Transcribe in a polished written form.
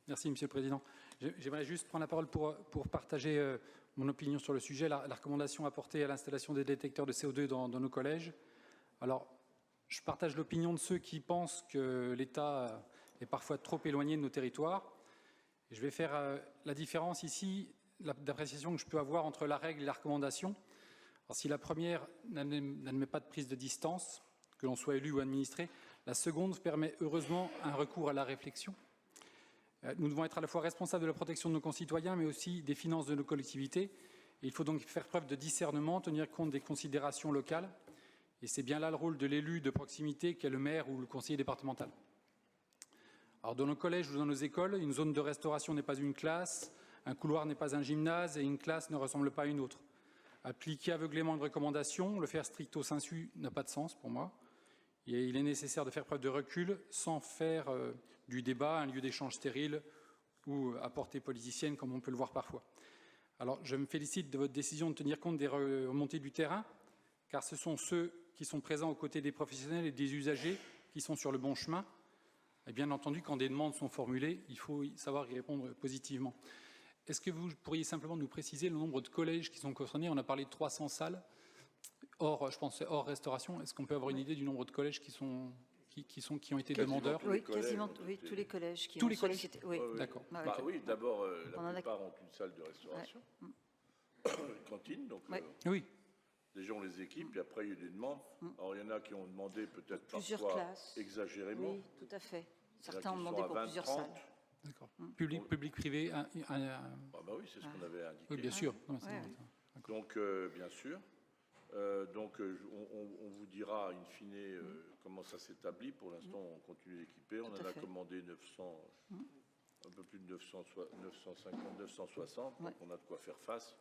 Merci, Monsieur le Président. J'aimerais juste prendre la parole pour partager mon opinion sur le sujet, la recommandation apportée à l'installation des détecteurs de CO2 dans nos collèges. Alors, je partage l'opinion de ceux qui pensent que l'État est parfois trop éloigné de nos territoires. Et je vais faire la différence ici, d'appréciation que je peux avoir entre la règle et la recommandation. Alors, si la première n'admet pas de prise de distance, que l'on soit élu ou administré, la seconde permet heureusement un recours à la réflexion. Nous devons être à la fois responsables de la protection de nos concitoyens, mais aussi des finances de nos collectivités. Et il faut donc faire preuve de discernement, tenir compte des considérations locales. Et c'est bien là le rôle de l'élu de proximité qu'est le maire ou le conseiller départemental. Alors, dans nos collèges ou dans nos écoles, une zone de restauration n'est pas une classe, un couloir n'est pas un gymnase et une classe ne ressemble pas à une autre. Appliquer aveuglément une recommandation, le faire stricto sensu n'a pas de sens pour moi. Et il est nécessaire de faire preuve de recul sans faire du débat un lieu d'échange stérile ou à portée politicienne, comme on peut le voir parfois. Alors, je me félicite de votre décision de tenir compte des remontées du terrain, car ce sont ceux qui sont présents aux côtés des professionnels et des usagers qui sont sur le bon chemin. Et bien entendu, quand des demandes sont formulées, il faut savoir y répondre positivement. Est-ce que vous pourriez simplement nous préciser le nombre de collèges qui sont concernés? On a parlé de 300 salles. Or, je pense, hors restauration, est-ce qu'on peut avoir une idée du nombre de collèges qui ont été demandeurs? Oui, quasiment tous les collèges qui tous ont les collèges sollicité. Oui. D'accord. Oui, d'abord, la plupart ont une salle de restauration, une cantine, donc Oui. les gens les équipent, puis après il y a des demandes. Alors il y en a qui ont demandé peut-être Plusieurs parfois classes. Exagérément. Oui, tout à fait. Il y en a Certains ont qui demandé sont à pour 20, plusieurs 30. salles. D'accord. Public, privé. Ah bah oui, c'est ce qu'on avait indiqué. Oui, bien sûr. Non, Donc, bien sûr. Donc, on vous dira in fine comment ça s'établit. Pour l'instant, on continue d'équiper. On en a commandé 900, un peu plus de 950, 960. Donc, on a de quoi faire face.